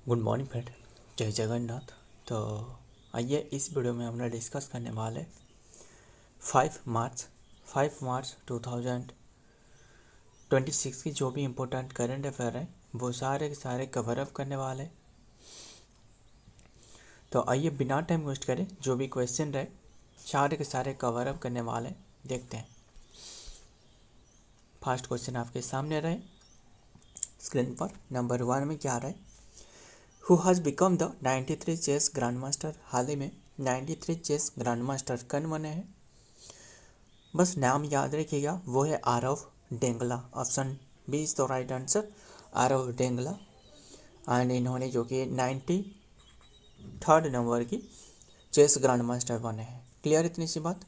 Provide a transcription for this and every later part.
Good morning friend, जय जगन्नाथ। तो आइए इस वीडियो में हम लोग डिस्कस करने वाले 5 मार्च 2026 की जो भी इम्पोर्टेंट करंट अफेयर है वो सारे के सारे कवर अप करने वाले। तो आइए बिना टाइम वेस्ट करें, जो भी क्वेश्चन रहे सारे के सारे कवर अप करने वाले देखते हैं। फर्स्ट क्वेश्चन आपके सामने रहे स्क्रीन पर। नंबर 1 में क्या रहे, who has become the 93 chess grand master. हाल ही में 93 चेस ग्रैंड मास्टर कौन बने हैं? बस नाम याद रखिएगा, वो है Aarav Dengla. Option B is the right answer, Aarav Dengla. And इन्होंने जो कि 93rd नंबर की चेस ग्रैंड मास्टर बने हैं। क्लियर इतनी सी बात।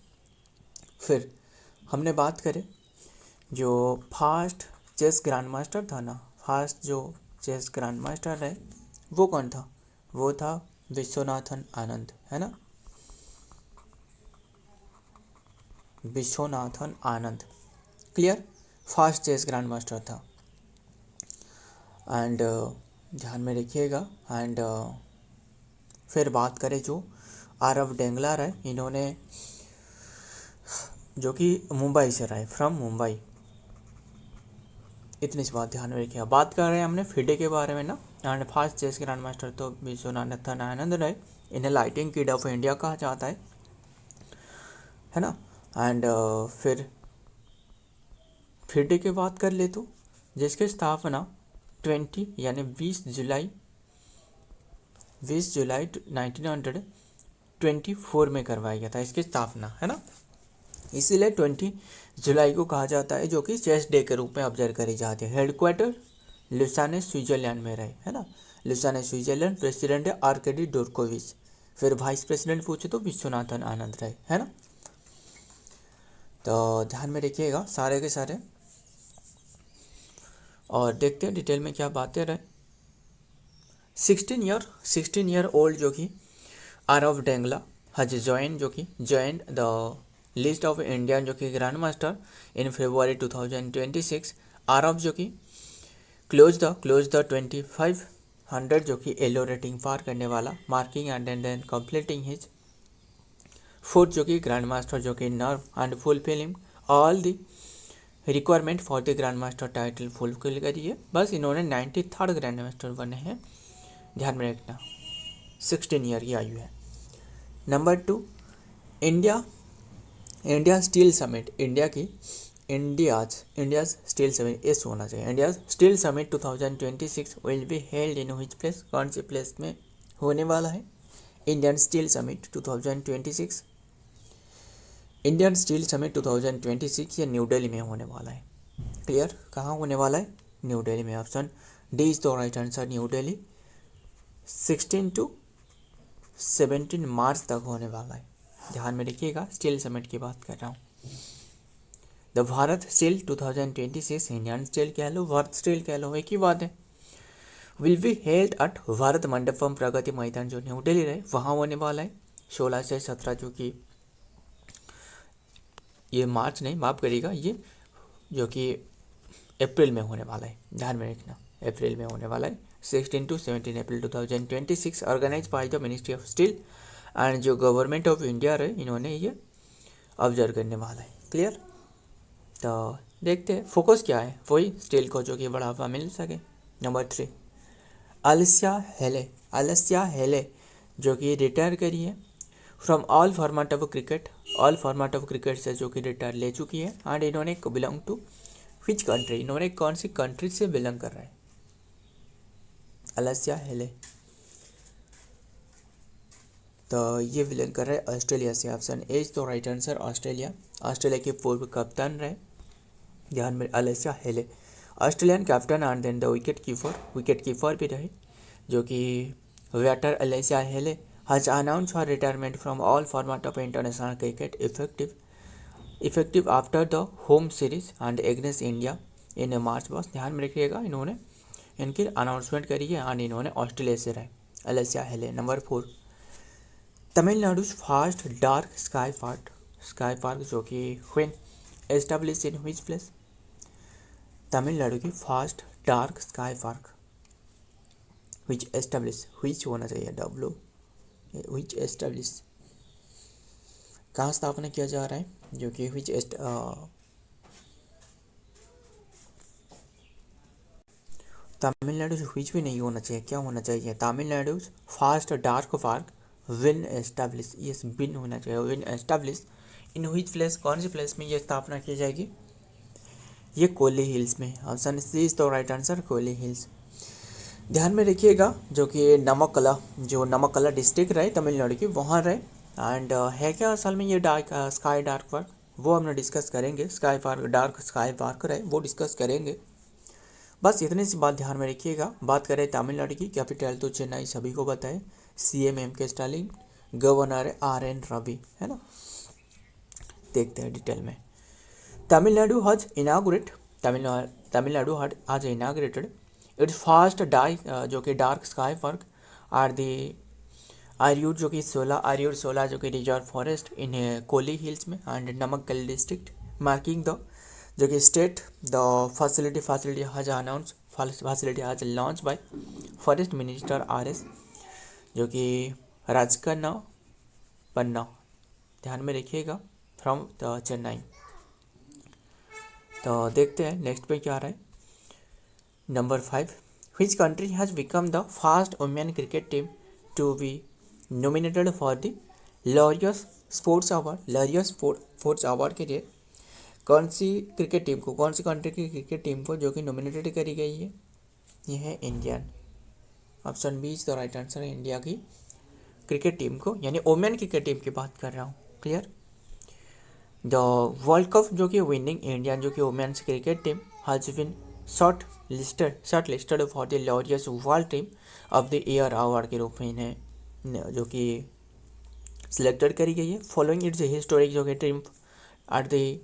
फिर हमने बात करें जो फर्स्ट चेस ग्रैंड मास्टर था ना, फर्स्ट जो चेस ग्रैंड मास्टर है वो कौन था? वो था विश्वनाथन आनंद, है ना, Viswanathan Anand. Clear, first chess grand master था। एंड ध्यान में रखिएगा। एंड फिर बात करें जो आरव डेंगलर है, इन्होंने जो कि मुंबई से रहे, फ्रॉम मुंबई। इतनी सी बात ध्यान में रखिएगा। बात कर रहे हैं हमने फिडे के बारे में ना। And first chess grand master तो विश्वनाथन आनंद रहे। इन्हें लाइटिंग किड ऑफ इंडिया कहा जाता है ना। एंड फिर फिडे की बात कर ले तो जिसकी स्थापना 20 जुलाई 1924 में करवाया गया था, इसकी स्थापना, है ना। इसीलिए 20 जुलाई को कहा जाता है, जो कि चेस डे के रूप में ऑब्जर्व करी जाती है। हेडक्वार्टर लुसाने स्विट्जरलैंड में रहे, है ना, लुसाने स्विट्जरलैंड। प्रेसिडेंट है आर्केडी डोरकोविच। फिर वाइस प्रेसिडेंट पूछे तो विश्वनाथन आनंद रहे, है ना। तो ध्यान में रखिएगा सारे के सारे। और देखते हैं डिटेल में क्या बातें रहे। 16 ईयर ओल्ड जो कि आरव डेंगला हज join the list of Indian जो कि grand master in February 2026। Aarav जो कि क्लोज द 2500 जो कि एलो रेटिंग पार करने वाला, marking and then completing his fourth जो कि ग्रैंड मास्टर जो कि norm and fulfilling all the requirement for the grand master title fulfil करिए। बस इन्होंने 93rd ग्रैंड मास्टर बने हैं, ध्यान में रखना। 16 ईयर की आयु है। Number 2, India steel summit. India's steel summit, S होना चाहिए। India steel summit 2026 will be held in which place? कौन सी प्लेस में होने वाला है Indian steel summit 2026? Indian steel summit 2026 ये न्यू दिल्ली में होने वाला है। क्लियर, कहाँ होने वाला है? न्यू दिल्ली में। Option D is the right answer, new Delhi. 16 to 17 मार्च तक होने वाला है, ध्यान में रखिएगा। स्टील समिट की बात कर रहा हूँ। The Bharat steel 2026, Indian steel कह लो, भारत स्टील कह लो, एक ही बात है। Will be held at Bharat Mandapam Pragati Maidan जो न्यू दिल्ली रहे वहाँ होने वाला है 16 से 17, जो कि ये मार्च नहीं, माफ़ करिएगा, ये जो कि अप्रैल में होने वाला है, ध्यान में रखना, अप्रैल में होने वाला है। 16 to 17 April 2026 organise by the ministry of steel. And जो गवर्नमेंट ऑफ इंडिया रहे इन्होंने ये ऑब्जर्व करने वाला है। क्लियर, तो देखते हैं फोकस क्या है, वही स्टील को जो कि बढ़ावा मिल सके। नंबर 3, आलस्या हेले जो कि रिटायर करी है from all format of cricket. All format of cricket से जो कि रिटायर ले चुकी है। एंड इन्होंने बिलोंग टू विच कंट्री? इन्होंने कौन सी कंट्री से बिलोंग कर रहा है आलस्या हेले? तो ये बिलोंग कर रहे हैं ऑस्ट्रेलिया से। ऑप्शन ए इज तो राइट आंसर, ऑस्ट्रेलिया। ऑस्ट्रेलिया के पूर्व कप्तान रहे, ध्यान में, Alyssa Healy Australian captain. And then the wicket keeper भी रहे, जो कि veteran Alyssa Healy has announce for retirement from all format of international cricket effective after the home series and against India in March. बस ध्यान में रखिएगा, इन्होंने इनकी अनाउंसमेंट करी है। एंड इन्होंने ऑस्ट्रेलिया से रहे, Alyssa Healy. Number 4, Tamil Nadu first dark sky park जो कि when establish in which place? Tamil Nadu की first dark sky park which establish, which होना चाहिए डब्ल्यू, विच एस्टेब्लिश कहाँ स्थापना किया जा रहा है, जो कि विच तमिलनाडु विच भी नहीं होना चाहिए, क्या होना चाहिए, Tamil Nadu fast dark park win establish, ये विन होना चाहिए, win establish in which place, कौन सी प्लेस में ये स्थापना की जाएगी, ये कोली हिल्स में। Option C is the right answer, Koli hills. ध्यान में रखिएगा, जो कि नमक्कला, जो नमक्कला डिस्ट्रिक्ट रहे तमिलनाडु की, वहाँ रहे। एंड है क्या असल में ये डार्क स्काई डार्क पार्क, वो हम डिस्कस करेंगे, sky park dark sky park रहे वो डिस्कस करेंगे। बस इतनी सी बात ध्यान में रखिएगा। बात करें तमिलनाडु की, कैपिटल तो चेन्नई सभी को बताए, CM M.K. Stalin, governor RN Ravi, है ना। देखते हैं डिटेल में। तमिलनाडु हज इनाग्रेट, तमिलनाडु हज इनाग्रेटेड इट्स फर्स्ट जो कि dark sky park are the Aryur, जो कि आर्यूर 16 जो कि reserve forest in Kolli hills में and Namakkal district, marking the जो कि state the facility has announce, facility has launch by forest minister RS, जो कि राजकन्ना पन्ना, ध्यान में रखिएगा, फ्रॉम द चेन्नई। तो देखते हैं नेक्स्ट पे क्या रहा है। Number 5, which country has become the first women cricket team to be nominated for the Laureus Sports Award, Laureus Sports Award के लिए कौन सी क्रिकेट टीम को, कौन सी कंट्री की क्रिकेट टीम को जो कि नॉमिनेटेड करी गई है, ये है Indian. Option B is the right answer, India की क्रिकेट टीम को, यानी वोमेन क्रिकेट टीम की बात कर रहा हूँ। क्लियर। द वर्ल्ड कप जो कि विनिंग इंडियन जो कि women's cricket team has been shortlisted for the Laureus world team of the year award के रूप में इन्हें जो कि सिलेक्टेड करी गई है, फॉलोइंग इट्स हिस्टोरिक जो कि team at the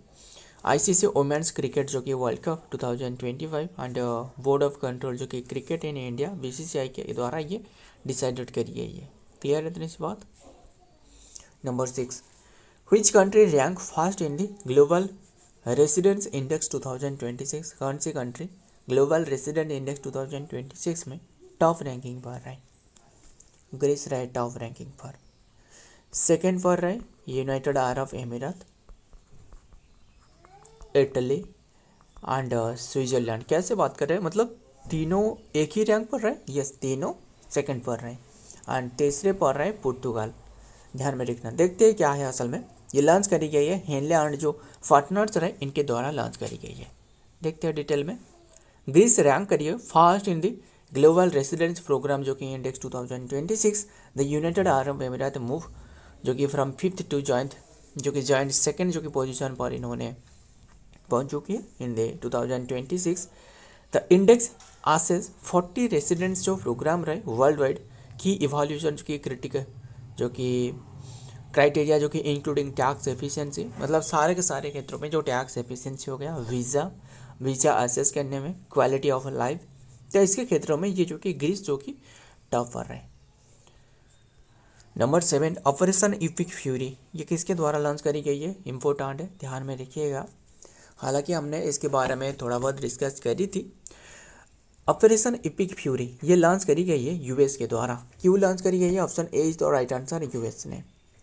ICC women's cricket जो कि world cup 2025 and board of control जो कि क्रिकेट इन इंडिया BCCI के द्वारा ये डिसाइडेड करी गई है। क्लियर है इतनी सी बात। Number 6, which country rank first in the global residence index 2026, कौन सी कंट्री ग्लोबल रेसिडेंट इंडेक्स 2026 में टॉप रैंकिंग पर रहे, ग्रीस रहे टॉप रैंकिंग पर, सेकेंड पर रहे यूनाइटेड अरब अमीरात, इटली एंड स्विट्जरलैंड। कैसे बात कर रहे हैं, मतलब तीनों एक ही रैंक पर रहे, यस तीनों सेकंड पर रहे, एंड तीसरे पर रहे पुर्तगाल। ध्यान में रखना। देखते हैं क्या है असल में, ये लॉन्च करी गई है हेनले एंड जो पार्टनर्स रहे इनके द्वारा लॉन्च करी गई है। देखते हैं डिटेल में। ग्रीस रैंक करिए first in the global residence programme जो कि इंडेक्स 2026, द यूनाइटेड अरब अमीरात मूव जो कि फ्रॉम 5th टू जॉइंट जो कि जॉइंट सेकेंड जो कि पोजीशन पर इन्होंने पहुंच चुकी है in the 2026। The index access 40 residents जो प्रोग्राम रहे वर्ल्ड वाइड की इवोल्यूशन की क्रिटिकल जो कि क्राइटेरिया जो कि इंक्लूडिंग टैक्स एफिशिएंसी, मतलब सारे के सारे क्षेत्रों में जो टैक्स एफिशिएंसी हो गया, वीज़ा असेस करने में, क्वालिटी ऑफ लाइफ, तो इसके क्षेत्रों में ये जो कि ग्रीस जो कि टॉप पर रहे। नंबर 7, ऑपरेशन इपिक फ्यूरी, ये किसके द्वारा लॉन्च करी गई है, इम्पोर्टेंट है, ध्यान में रखिएगा। हालांकि हमने इसके बारे में थोड़ा बहुत डिस्कस करी थी। ऑपरेशन इपिक फ्यूरी ये लॉन्च करी गई है US के द्वारा। क्यों लॉन्च करी गई है, option A is the right answer,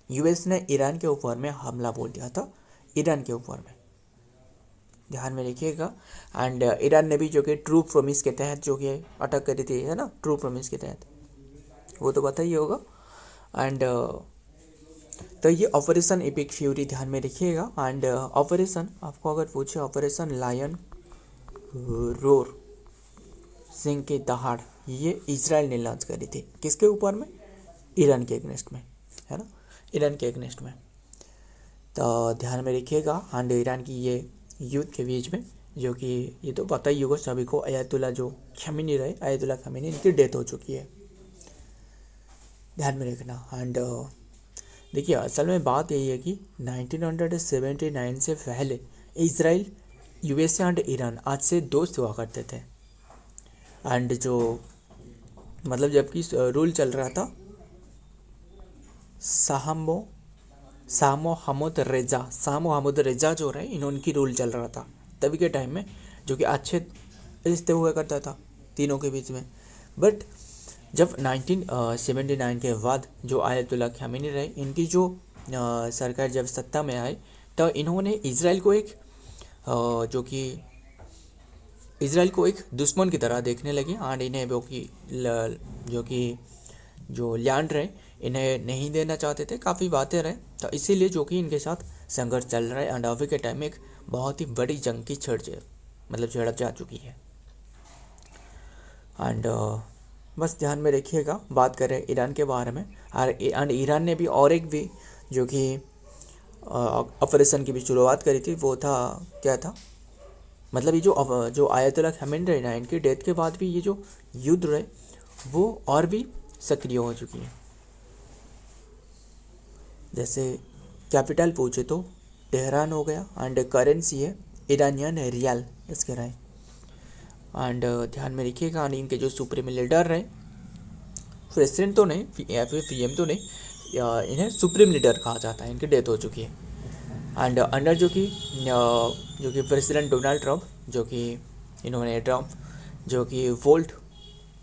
US ने ईरान के ऊपर में हमला बोल दिया था, ईरान के ऊपर में, ध्यान में रखिएगा। एंड ईरान ने भी जो कि ट्रू प्रॉमिस के तहत जो कि अटैक करी थी, है ना, ट्रू प्रॉमिस के तहत, वो तो पता ही होगा। एंड तो ये ऑपरेशन इपिक फ्यूरी ध्यान में रखिएगा। एंड ऑपरेशन आपको अगर पूछे ऑपरेशन लायन रोर सिंह की दहाड़, ये इजराइल ने लॉन्च करी थी, किसके ऊपर में, ईरान के अगेंस्ट में, है ना, ईरान के अगेंस्ट में। तो ध्यान में रखिएगा। एंड ईरान की ये युद्ध के बीच में जो कि ये तो पता ही होगा सभी को, अयातुल्ला जो खमीनी रहे, अयातुल्ला खमीनी, इनकी डेथ हो चुकी है, ध्यान में रखना। एंड देखिए असल में बात यही है कि 1979 से पहले इजराइल, USA एंड ईरान आज से दोस्त हुआ करते थे। एंड जो मतलब जबकि रूल चल रहा था सामो हमद रेजा जो रहे, इनकी रूल चल रहा था तभी के टाइम में, जो कि अच्छे रिश्ते हुआ करता था तीनों के बीच में। बट जब 1979 के बाद जो आयतुल्ला खामेनी रहे, इनकी जो सरकार जब सत्ता में आई, तो इन्होंने इसराइल को एक दुश्मन की तरह देखने लगे। एंड इन्हें जो लैंड रहे इन्हें नहीं देना चाहते थे, काफ़ी बातें रहे, तो इसीलिए जो कि इनके साथ संघर्ष चल रहा है। एंड अभी के टाइम में एक बहुत ही बड़ी जंग की झड़प जा चुकी है। एंड बस ध्यान में रखिएगा, बात करें ईरान के बारे में, और ईरान ने भी और एक भी जो कि ऑपरेशन की भी शुरुआत करी थी। वो था क्या था, मतलब ये जो आयतुल्ला खामेनी रहे ना, इनकी डेथ के बाद भी ये जो युद्ध रहे वो और भी सक्रिय हो चुकी है। जैसे कैपिटल पूछे तो तेहरान हो गया, एंड करेंसी है ईरानियन रियाल इसके रहे। एंड ध्यान में रखिएगा, इनके जो सुप्रीम लीडर रहे, प्रेसिडेंट तो नहीं या फिर पीएम तो नहीं, इन्हें सुप्रीम लीडर कहा जाता है। इनकी डेथ हो चुकी है। एंड अंडर जो कि प्रेसिडेंट डोनाल्ड ट्रंप, जो कि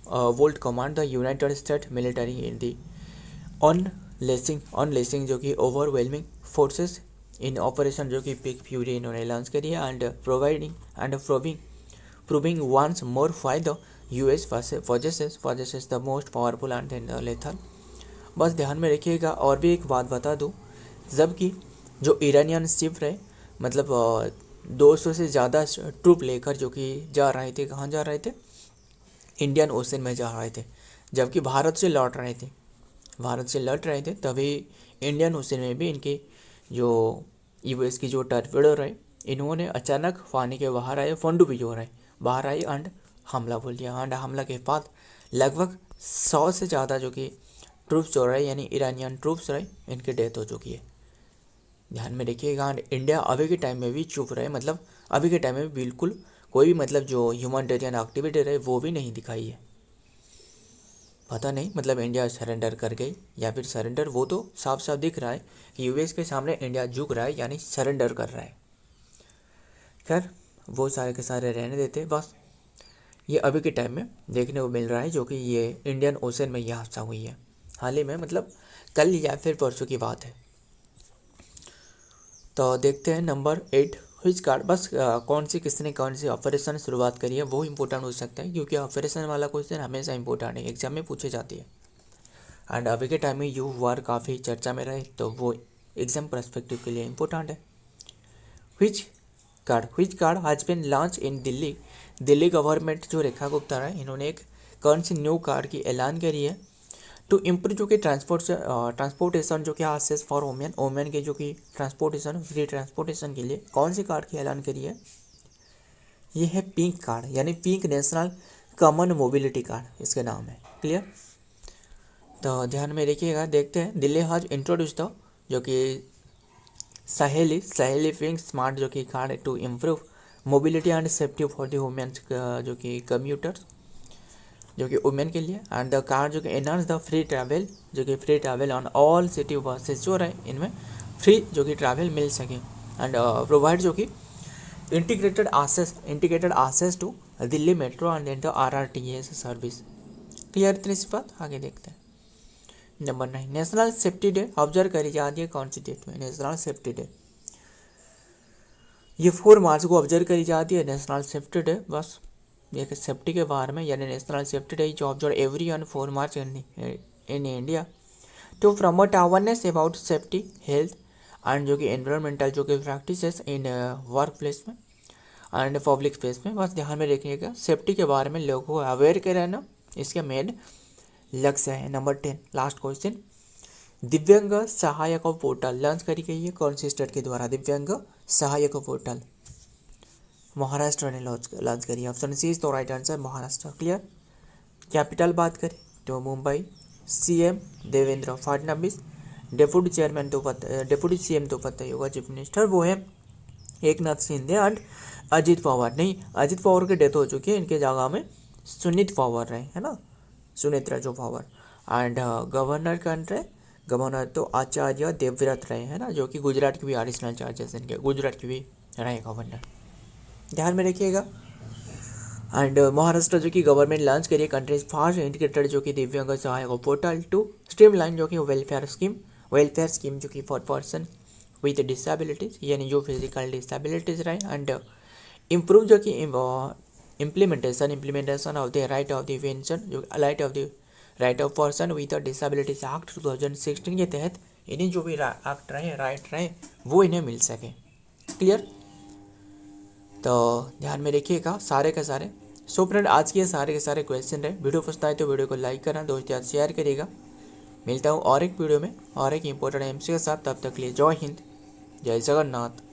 vowed command the United State military in the unleashing जो कि ओवरवेलमिंग फोर्सेस इन ऑपरेशन जो कि पिग फ्यूरी इन्होंने लॉन्च करी है। And proving once more why the US possesses the most powerful and lethal. बस ध्यान में रखिएगा। और भी एक बात बता दूँ, जबकि जो ईरानियन शिप रहे, मतलब 200 से ज़्यादा ट्रूप लेकर जो कि जा रहे थे, कहाँ जा रहे थे, इंडियन ओशन में जा रहे थे, जबकि भारत से लौट रहे थे। तभी इंडियन ओशन में भी इनके जो यूएस की जो टॉर्पेडो रहे, इन्होंने अचानक पानी के बाहर आए, पनडुब्बी जो रहे बाहर आई, एंड हमला बोल दिया। एंड हमला के बाद लगभग 100 से ज़्यादा जो कि ट्रूप्स जो रहे, यानी ईरानियन ट्रूप्स रहे, इनकी डेथ हो चुकी है। ध्यान में रखिएगा। एंड इंडिया अभी के टाइम में भी चुप रहे, मतलब अभी के टाइम में भी बिल्कुल कोई भी मतलब जो ह्यूमैनिटेरियन एक्टिविटी रहे वो भी नहीं दिखाई है। पता नहीं मतलब इंडिया सरेंडर कर गई या फिर सरेंडर, वो तो साफ साफ दिख रहा है कि यूएस के सामने इंडिया झुक रहा है, यानी सरेंडर कर रहा है। खैर वो सारे के सारे रहने देते। बस ये अभी के टाइम में देखने को मिल रहा है, जो कि ये इंडियन ओशन में ये हादसा हुई है हाल ही में, मतलब कल या फिर परसों की बात है। तो देखते हैं नंबर 8 व्हिच कार्ड। बस किसने कौन सी ऑपरेशन शुरुआत करी है वो इम्पोर्टेंट हो सकता है, क्योंकि ऑपरेशन वाला क्वेश्चन हमेशा इम्पोर्टेंट है, एग्जाम में पूछे जाती है। एंड अभी के टाइम में यू वार काफ़ी चर्चा में रहे, तो वो एग्जाम पर्सपेक्टिव के लिए इम्पोर्टेंट है। Which card has been launch in Delhi government जो रेखा गुप्ता है, इन्होंने एक कौन सी न्यू कार्ड की ऐलान करी है टू इम्प्रूव जो कि ट्रांसपोर्टेशन जो कि एक्सेस फॉर वोमेन के जो कि ट्रांसपोर्टेशन, फ्री ट्रांसपोर्टेशन के लिए कौन सी कार्ड की ऐलान करी है? ये है पिंक कार्ड, यानी pink national common mobility card इसके नाम है। क्लियर? तो ध्यान में रखिएगा। देखते हैं दिल्ली हैज इंट्रोड्यूस द जो कि सहेली पिंक स्मार्ट जो कि card to improve mobility and safety for the women's जो कि कम्यूटर्स जो कि वुमेन के लिए। एंड द कार जो कि enhance the free travel on all city buses जो रहे, इनमें फ्री जो कि ट्रैवल मिल सके। एंड प्रोवाइड जो कि integrated access to Delhi metro and then the RRTS service. Clear इतनी सी बात? आगे देखते हैं। Number 9 national safety day observe करी जाती है कौन सी डेट में? नेशनल सेफ्टी डे ये 4 मार्च को ऑब्जर्व करी जाती है, नेशनल सेफ्टी डे। बस एक सेफ्टी के बारे में, यानी नेशनल सेफ्टी डे जो observe every on 4 March in India to promote awareness about safety, health and जो कि एनवायरमेंटल जो कि प्रैक्टिसेस इन वर्क प्लेस में एंड पब्लिक स्पेस में। बस ध्यान में रखिएगा, सेफ्टी के बारे में लोगों को अवेयर कर रहना इसका मेन लक्ष्य है। नंबर 10 लास्ट क्वेश्चन, दिव्यांग सहायक पोर्टल लॉन्च करी गई है कौन सी स्टेट के द्वारा? दिव्यांग सहायक पोर्टल महाराष्ट्र ने लॉन्च करी। ऑप्शन सी इज तो right answer, Maharashtra. Clear? Capital बात करें तो Mumbai. CM Devendra Fadnavis, deputy CM तो पता ही होगा, चीफ मिनिस्टर वो है एकनाथ शिंदे। एंड अजित पवार की डेथ हो चुकी है, इनके जगह में सुनीत पवार रहे, है ना, सुनेत्रा जो पवार। एंड गवर्नर तो आचार्य देवव्रत रहे, है ना, जो कि गुजरात के भी एडिशनल चार्जेस इनके, गुजरात के भी रहे गवर्नर। ध्यान में रखिएगा। एंड महाराष्ट्र जो कि गवर्नमेंट लॉन्च करिए कंट्रीज फर्स्ट इंटीग्रेटेड जो कि दिव्यांग सहायक पोर्टल टू स्ट्रीमलाइन जो कि वेलफेयर स्कीम जो कि फॉर पर्सन विद डिसेबिलिटीज यानी जो फिजिकल डिसेबिलिटीज रहे एंड इम्प्रूव जो कि implementation of the right of the pension जो right of person with disabilities act 2016 के तहत इन्हें जो भी एक्ट रहे राइट रहे वो इन्हें मिल सके। क्लियर, तो ध्यान में रखिएगा सारे के सारे। सो फ्रेंड आज के सारे के सारे क्वेश्चन रहे। वीडियो पसंद आए तो वीडियो को लाइक करना, दोस्तों शेयर करिएगा। मिलता हूँ और एक वीडियो में और एक इंपॉर्टेंट एमसी के साथ। तब तक के लिए जय हिंद, जय जगन्नाथ।